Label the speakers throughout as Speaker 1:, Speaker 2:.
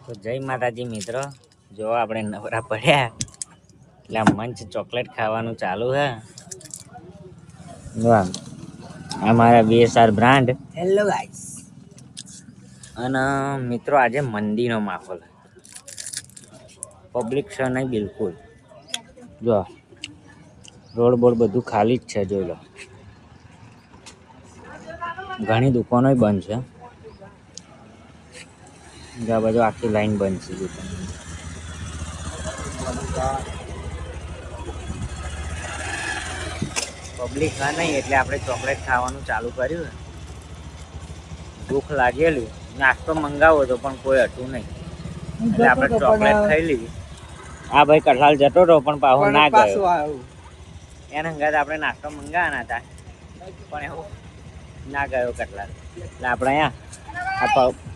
Speaker 1: તો જય માતાજી મિત્રો, જો આપણે નવરા પડ્યા એટલે મંચ ચોકલેટ ખાવાનું ચાલુ હે. વાહ, અમારા BSR બ્રાન્ડ. Hello guys. અને મિત્રો આજે મંદીનો માહોલ, પબ્લિક છે નહીં બિલકુલ. જો રોડ બોર્ડ બધું ખાલી જ છે, જોઈ લો. ઘણી દુકાનો બંધ છે. આ બાજુ આખી લાઈન બંધ છે દુકાન. પબ્લિક હા નહીં એટલે આપણે ચોકલેટ ખાવાનું ચાલુ કર્યું. ભૂખ લાગેલી, નાસ્તો મંગાવો હતો પણ કોઈ હતું નહીં એટલે આપણે ચોકલેટ ખાઈ લીધી. આ ભાઈ કઠલાલ જતો હતો પણ પાછો ના ગયો. એના હંગાત આપણે નાસ્તો મંગાવવાના હતા પણ એવું ના ગયો કઠલાલ. એટલે આપણે અહીંયા આ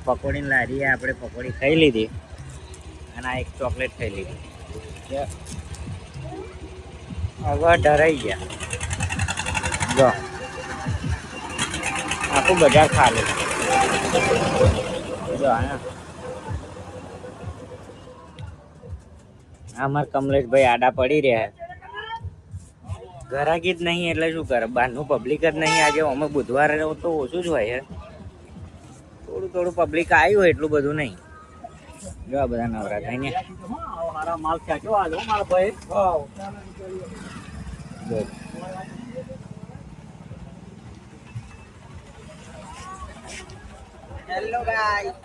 Speaker 1: પકોડીની લારીએ આપણે પકોડી ખાઈ લીધી અને આ એક ચોકલેટ ખાઈ લીધી. હવે ડરાઈ ગયા. જો આખું બજાર ખાલી. જો અમારા કમલેશભાઈ આડા પડી રહ્યા. ઘરાકી જ નહીં એટલે શું કરે, બહારનું પબ્લિક જ નહીં. આજે અમે બુધવારે તો ઓછું જ હોય. થોડું પબ્લિક આવ્યું હોય, એટલું બધું નહીં. જો આ બધા નવરા થઈને માલ ખેંચો આલો મારા ભાઈ. Hello guys.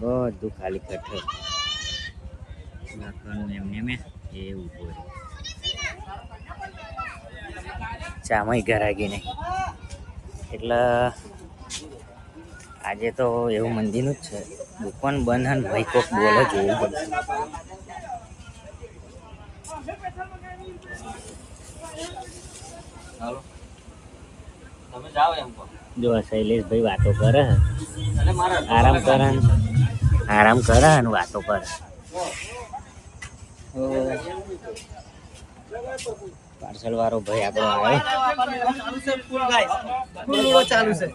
Speaker 1: બધું ખાલી કઠર નાખવાનું એમને મેં એવું હોય. ચામય ઘરાગી નહીં એટલે આજે તો એવું મંદીનું જ છે. દુકાન બંધ અને ભાઈ કોક બોલે જોવું પડશે. જો શૈલેષભાઈ વાતો કરે, આરામ કરે અને વાતો કરે. પાર્સલ વાળો ભાઈ આપણો આવે. ચાલુ છે.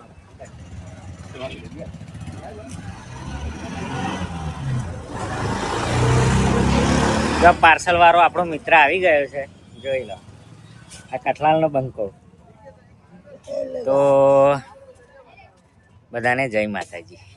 Speaker 1: પાર્સલ વાળો આપણો મિત્ર આવી ગયો છે, જોઈ લો. આ કઠલાલનો બંકો. તો બધાને જય માતાજી.